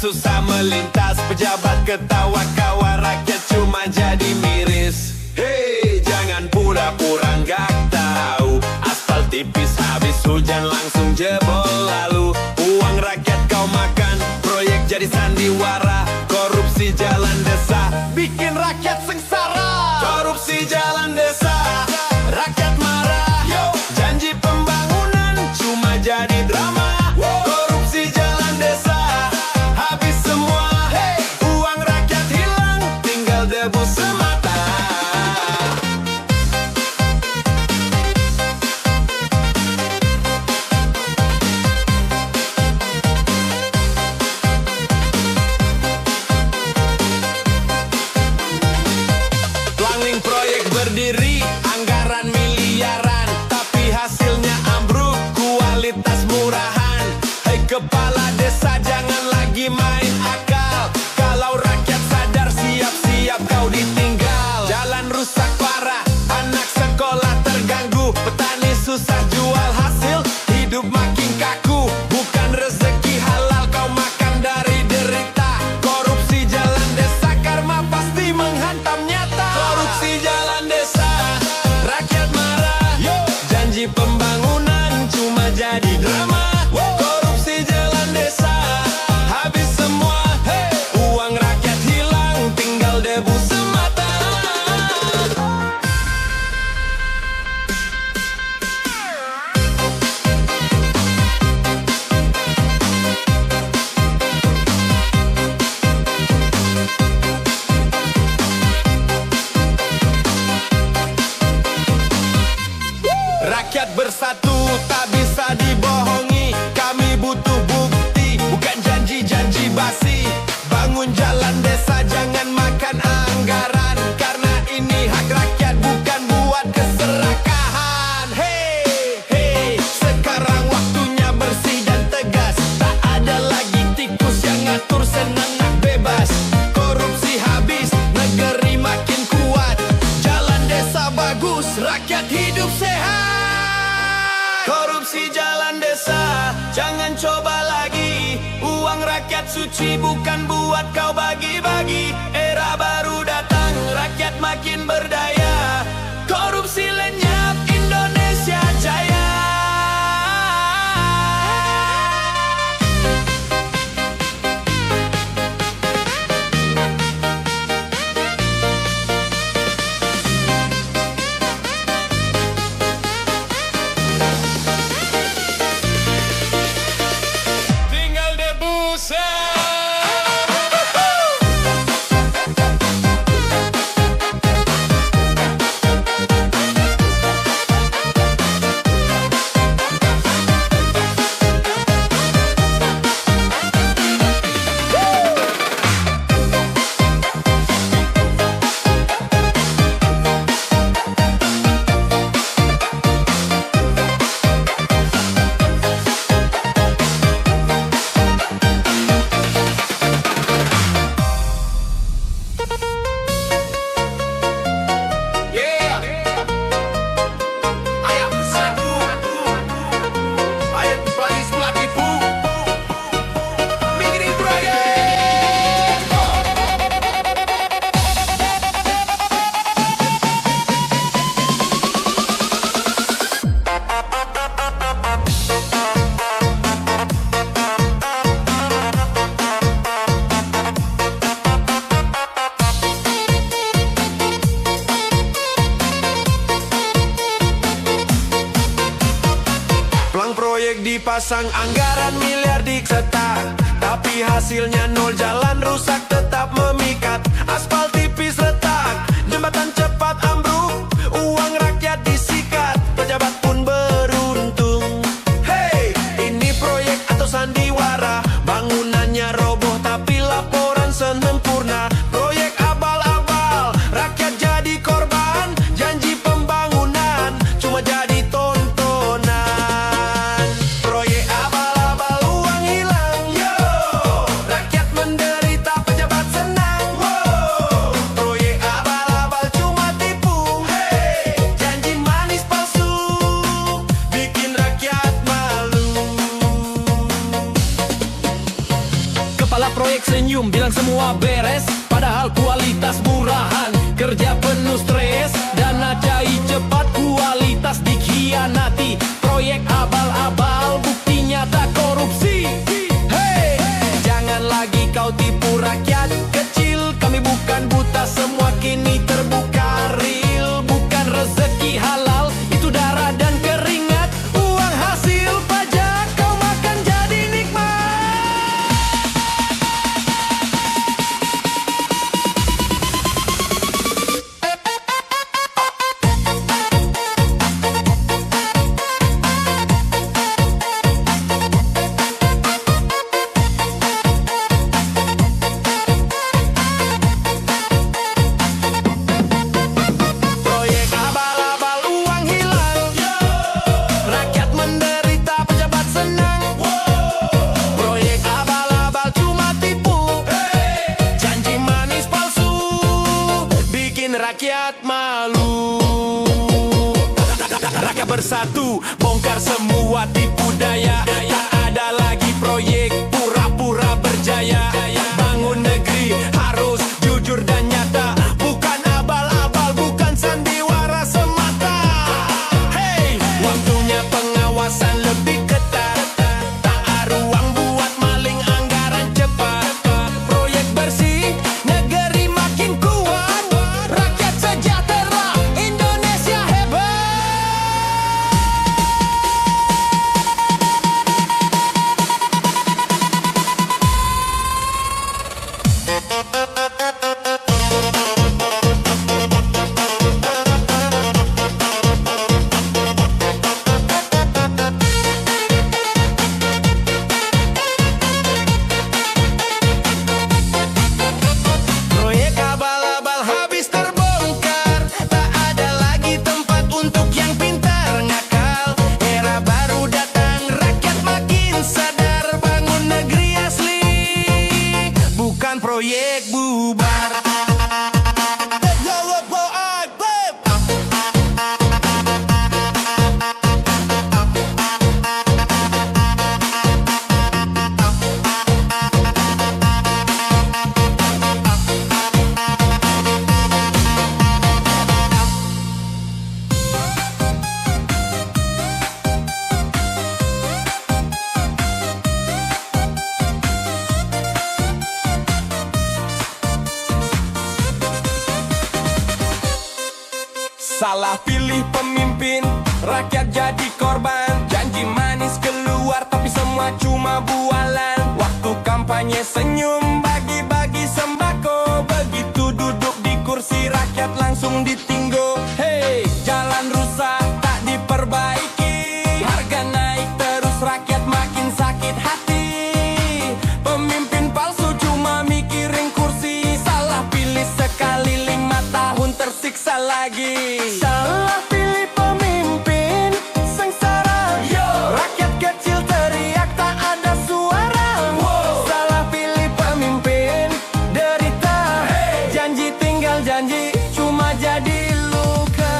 susah melintas. Pejabat ketawa kawa, rakyat cuma jadi miris. Hei, jangan pura-pura nggak tahu. Aspal tipis habis hujan langsung jebol. Lalu uang rakyat kau makan, proyek jadi sandiwara. Korupsi jalan desa bikin rakyat sengsara. Korupsi jalan desa, rakyat marah. Janji pembangunan cuma jadi drama. Korupsi jalan desa, habis semua. Uang rakyat hilang, tinggal debu semata. Planning proyek berdiri, anggaran miliaran, tapi hasilnya ambruk, kualitas murahan. Hei kepala desa, jangan lagi main akal. Kalau rakyat sadar, siap-siap kau ditinggal. Jalan rusak parah, anak sekolah terganggu, petani susah jual hasil, hidup makin kaku. Bukan rezeki halal kau makan dari derita. Korupsi jalan desa, karma pasti menghantam nyata. Korupsi jalan desa, rakyat marah. Janji pembangunan cuma jadi drama. Korupsi jalan desa, habis semua. Uang rakyat hilang, tinggal debu semata. Rakyat bersatu, tak bisa dibohongi. Kami butuh bukti, bukan janji-janji basi. Bangun jalan desa, jangan makan anggaran. Karena ini hak rakyat, bukan buat keserakahan. Hei, sekarang waktunya bersih dan tegas. Tak ada lagi tikus yang ngatur, senang nak bebas. Korupsi habis, negeri makin kuat. Jalan desa bagus, rakyat hidup sehat. Korupsi jalan desa, jangan coba lagi. Uang rakyat suci, bukan buat kau bagi-bagi. Era baru datang, rakyat makin berdaya. Korupsi lenyap, Indonesia jaya. Tinggal debu proyek dipasang, anggaran miliar dicetak, tapi hasilnya nol. Jalan rusak tetap memikat, aspal tipis retak, jembatan cepat ambruk, uang rakyat disikat, pejabat pun beruntung. Hei, ini proyek atau sandiwara? Bangunannya roboh tapi laporan sempurna. Proyek abal-abal, rakyat jadi korban. Janji pembangunan cuma jadi tontonan. Proyek abal-abal, uang hilang, yo. Rakyat menderita. Kepala proyek senyum bilang semua beres, padahal kualitas murahan, kerja penuh stres, dana cair cepat, kualitas dikhianati. Proyek abal-abal, bukti nyata korupsi. Hey, jangan lagi kau tipu rakyat kecil. Kami bukan buta, semua kini terbuka real. Bukan rezeki halal, itu darah dan keringat. Uang hasil pajak kau makan jadi nikmat. Proyek abal-abal, uang hilang. Rakyat menderita, pejabat senang. Proyek abal-abal, cuma tipu. Janji manis palsu, bikin rakyat malu. Rakyat bersatu, bongkar semua tipu daya. Tak ada lagi proyek pura-pura berjaya. Bangun negeri harus jujur dan nyata, bukan abal-abal, bukan sandiwara semata. Hey, waktunya pengawasan lebih ketat. Tak ada ruang buat maling, anggaran cepat. Proyek bersih, negeri makin kuat. Rakyat sejahtera, Indonesia hebat. Proyek abal-abal habis terbongkar. Tak ada lagi tempat untuk yang pintar ngakal. Era baru datang, rakyat makin sadar. Bangun negeri asli, bukan proyek bubar. Salah pilih pemimpin, rakyat jadi korban. Janji manis keluar, tapi semua cuma bualan. Waktu kampanye senyum, bagi-bagi sembako. Begitu duduk di kursi, rakyat langsung ditinggo. Hey, jalan rusak, tak diperbaiki. Harga naik terus, rakyat makin sakit hati. Pemimpin palsu cuma mikirin kursi. Salah pilih sekali, 5 tahun tersiksa lagi. Salah pilih pemimpin, sengsara. Rakyat kecil teriak, tak ada suara. Salah pilih pemimpin, derita. Janji tinggal janji, cuma jadi luka.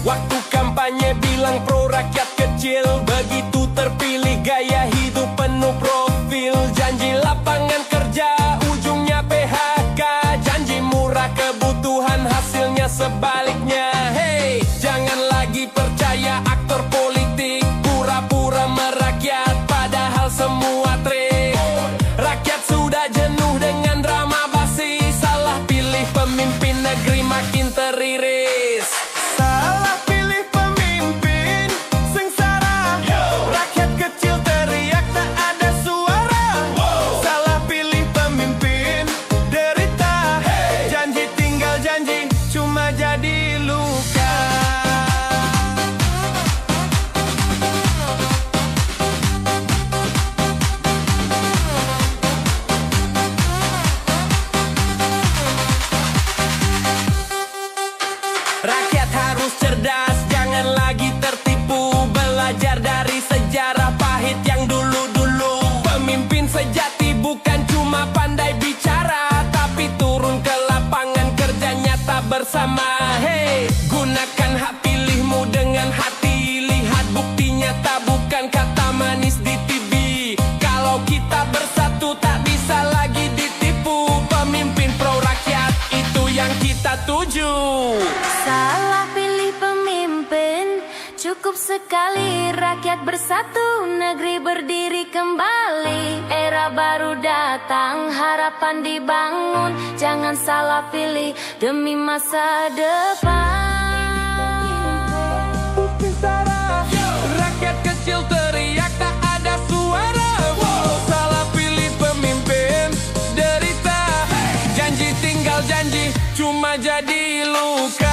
Waktu kampanye bilang pro rakyat kecil, begitu terpilih gaya hidup penuh profil. Janji lapangan kerja, ujungnya PHK. Janji murah kebutuhan, hasilnya sebaliknya. Hey, jangan lagi percaya aktor politik, pura-pura merakyat, padahal semua trik. Rakyat sudah jenuh dengan drama basi. Salah pilih pemimpin, negeri makin teriris. Salah pilih pemimpin, sengsara. Rakyat kecil teriak, tak ada suara. Salah pilih pemimpin, derita. Janji tinggal janji, cuma jadi sekali, rakyat bersatu, negeri berdiri kembali. Era baru datang, harapan dibangun. Jangan salah pilih demi masa depan. Rakyat kecil teriak tak ada suara. Salah pilih pemimpin derita. Janji tinggal janji, cuma jadi luka.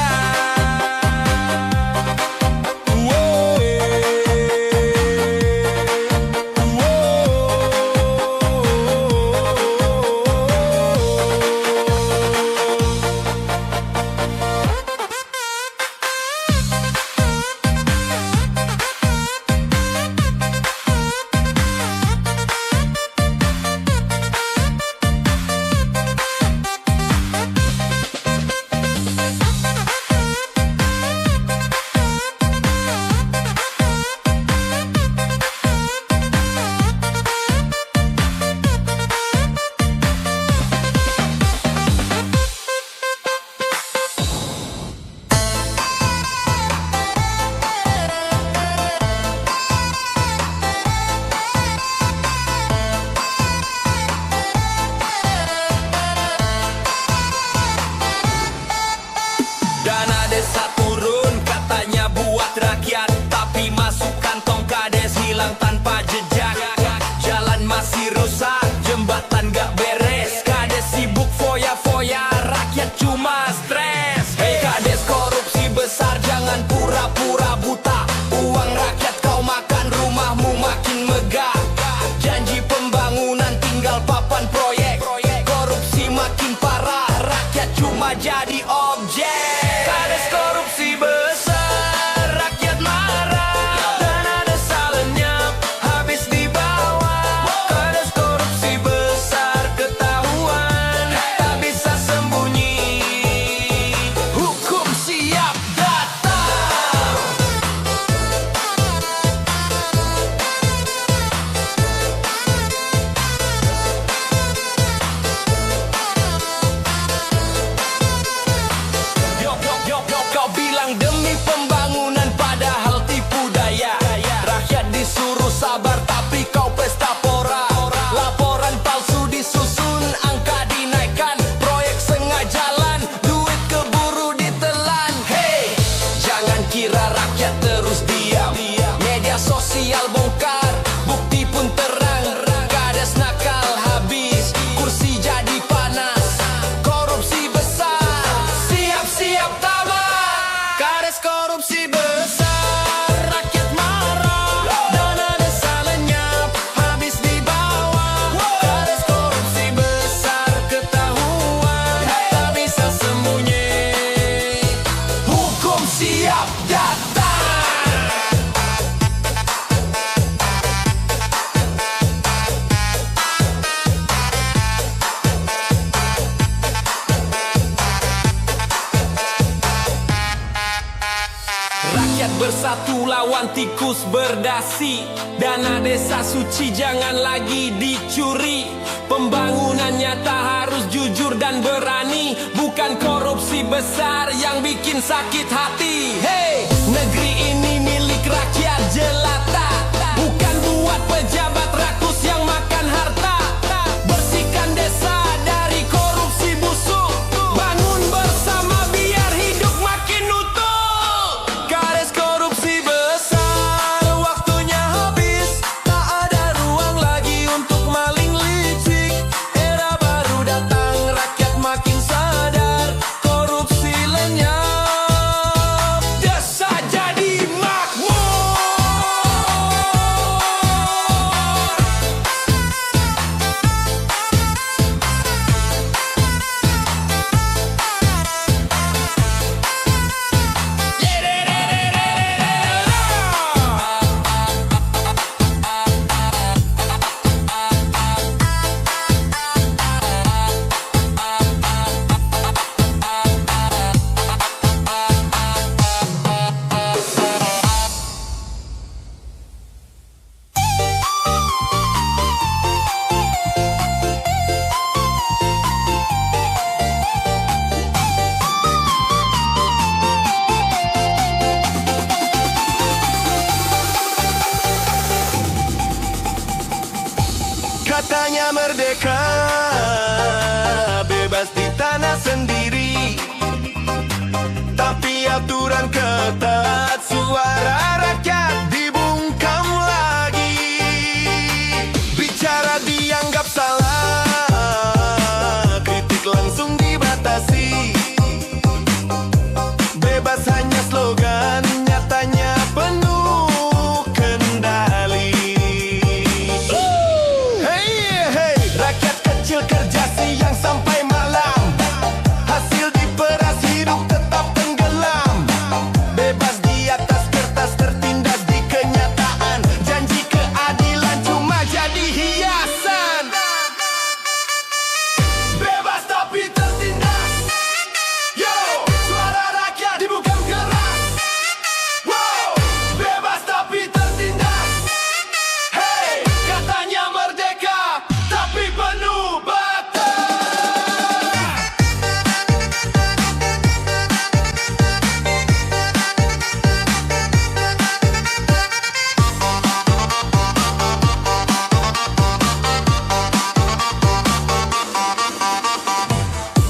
Dana desa turun katanya buat rakyat, tapi masuk kantong kades hilang tanpa jejak. Jalan masih rusak, jembatan gak beres. Kades sibuk foya-foya, rakyat cuma stres. Hei kades korupsi besar, jangan pura-pura buta. Uang rakyat kau makan, rumahmu makin megah. Janji pembangunan tinggal papan proyek. Korupsi makin parah, rakyat cuma jadi objek. Kades korupsi besar, rakyat marah. Dana desa lenyap, habis dibawa. Kades korupsi besar, ketahuan, tak bisa sembunyi. Hukum siap datang. Kau bilang demi pembangunan padahal tipu daya. Rakyat disuruh sabar tapi kau pesta pora. Laporan palsu disusun, angka dinaikkan. Proyek setengah jalan, duit keburu ditelan. Hey, jangan kira rakyat terus diam. Media sosial bongkar, bukti pun terang. Kades nakal habis, kursi jadi panas. Korupsi besar, siap-siap tabah. Kades korupsi besar, rakyat marah. Dana desa lenyap, habis dibawa. Kades korupsi besar, ketahuan, tak bisa sembunyi. Hukum siap datang. Rakyat bersatu lawan tikus berdasi. Dana desa suci jangan lagi dicuri. Pembangunan nyata harus jujur dan berani. Bukan korupsi besar yang bikin sakit hati. Hey, negeri ini milik rakyat jelata. Bukan buat pejabat rakus yang makan harta. Bersihkan desa dari korupsi busuk. Bangun bersama biar hidup makin utuh. Kades korupsi besar, waktunya habis. Tak ada ruang lagi untuk maling licik. Era baru datang, rakyat makin sadar. Korupsi lenyap. kerja siang sampai malam, hasil diperas hidup tetap tenggelam. Bebas di atas kertas tertindas di kenyataan, janji keadilan cuma jadi hiasan. Bebas tapi tertindas, yo, suara rakyat dibuka keras. Wow, bebas tapi tertindas. Hey, katanya merdeka tapi penuh batas.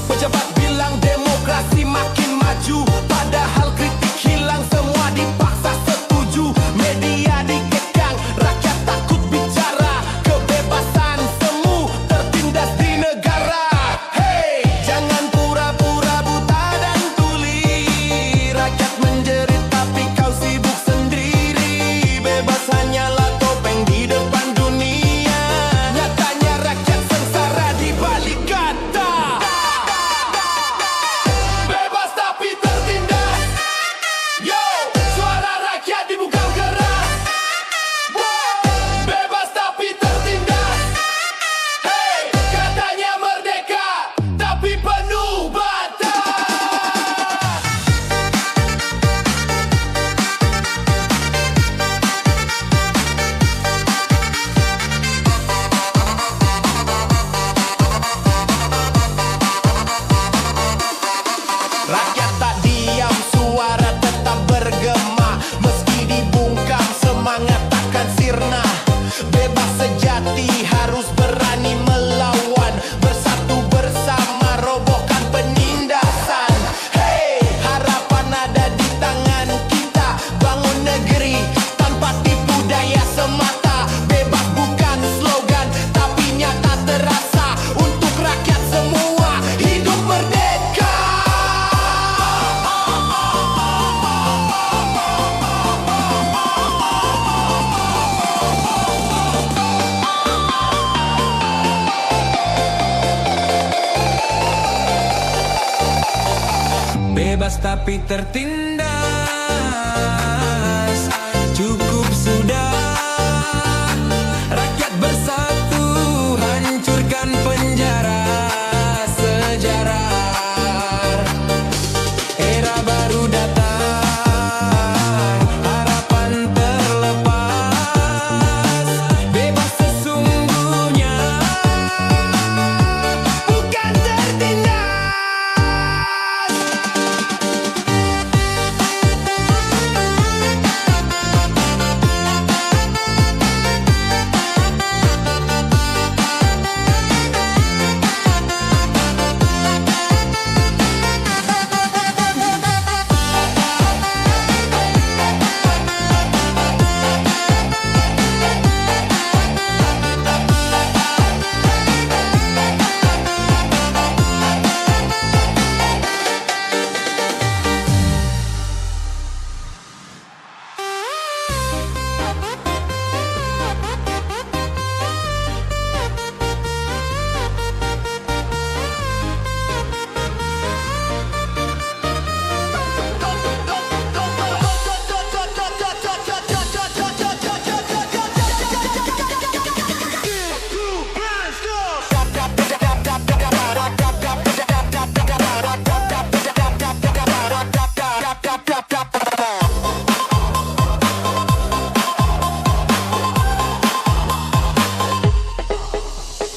Pejabat bilang demokrasi makin maju, padahal kritik hilang semua dipaksa setuju. Media dikekang, rakyat takut bicara, kebebasan semu tertindas di negara. Hey, jangan pura-pura buta dan tuli, rakyat menjerit tapi kau sibuk sendiri. Bebas hanyalah topeng di depan dunia, nyatanya rakyat sengsara di balik kata. Bebas tapi tertindas, yo, suara rakyat dibuka keras. Wow, bebas tapi tertindas. Hey, katanya merdeka tapi penuh batas. Rakyat tak diam, suara tetap bergema, meski dibungkam semangat takkan sirna. Bebas sejati harus berani melawan, bersatu bersama robohkan penindasan. Hey, harapan ada di tangan kita, bangun negeri tanpa tipu daya semata. Bebas bukan slogan tapi nyata terasa, untuk rakyat semua hidup merdeka. Bebas tapi tertindas, cukup sudah. Rakyat bersatu, hancurkan penjara sejarah. Era baru datang, harapan terlepas. Bebas sesungguhnya, bukan tertindas.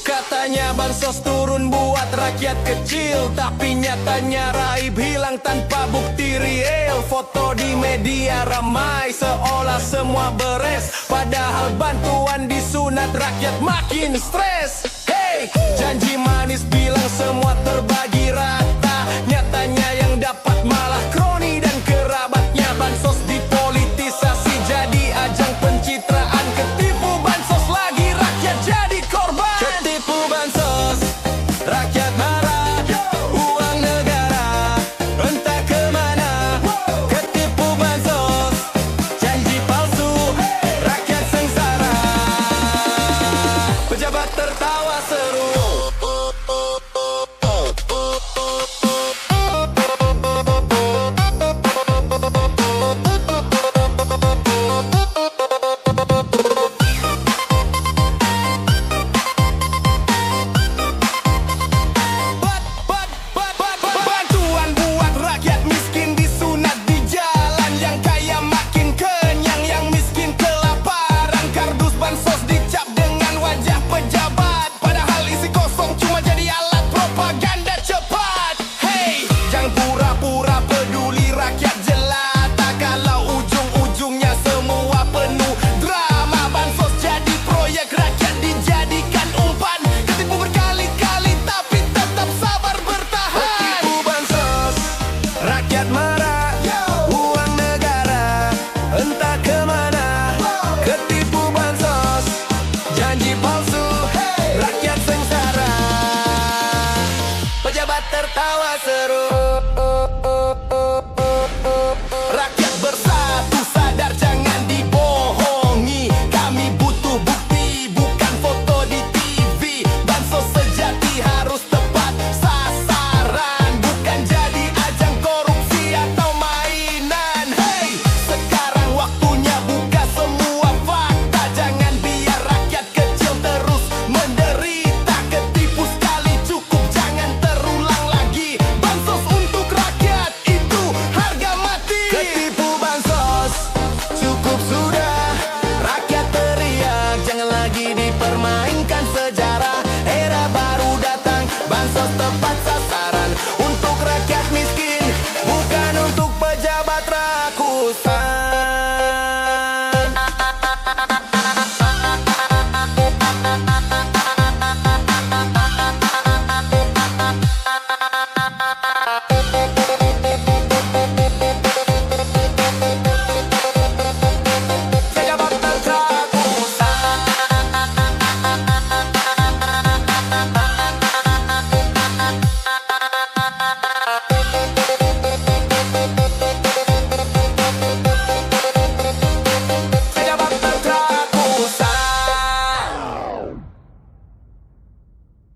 Katanya bansos turun buat rakyat kecil, tapi nyatanya raib hilang tanpa bukti real. Foto di media ramai seolah semua beres, padahal bantuan disunat rakyat makin stres. Hey, janji manis bilang semua terbagi rata, nyatanya yang dapat malah kroni dan kerabatnya. Bansos dipolitisasi jadi ajang pencitraan, ketipu bansos lagi rakyat jadi korban. Ketipu bansos, rakyat marah, uang negara entah kemana. Ketipu bansos, janji palsu, rakyat sengsara. Pejabat tertawa seru, tertawa seru.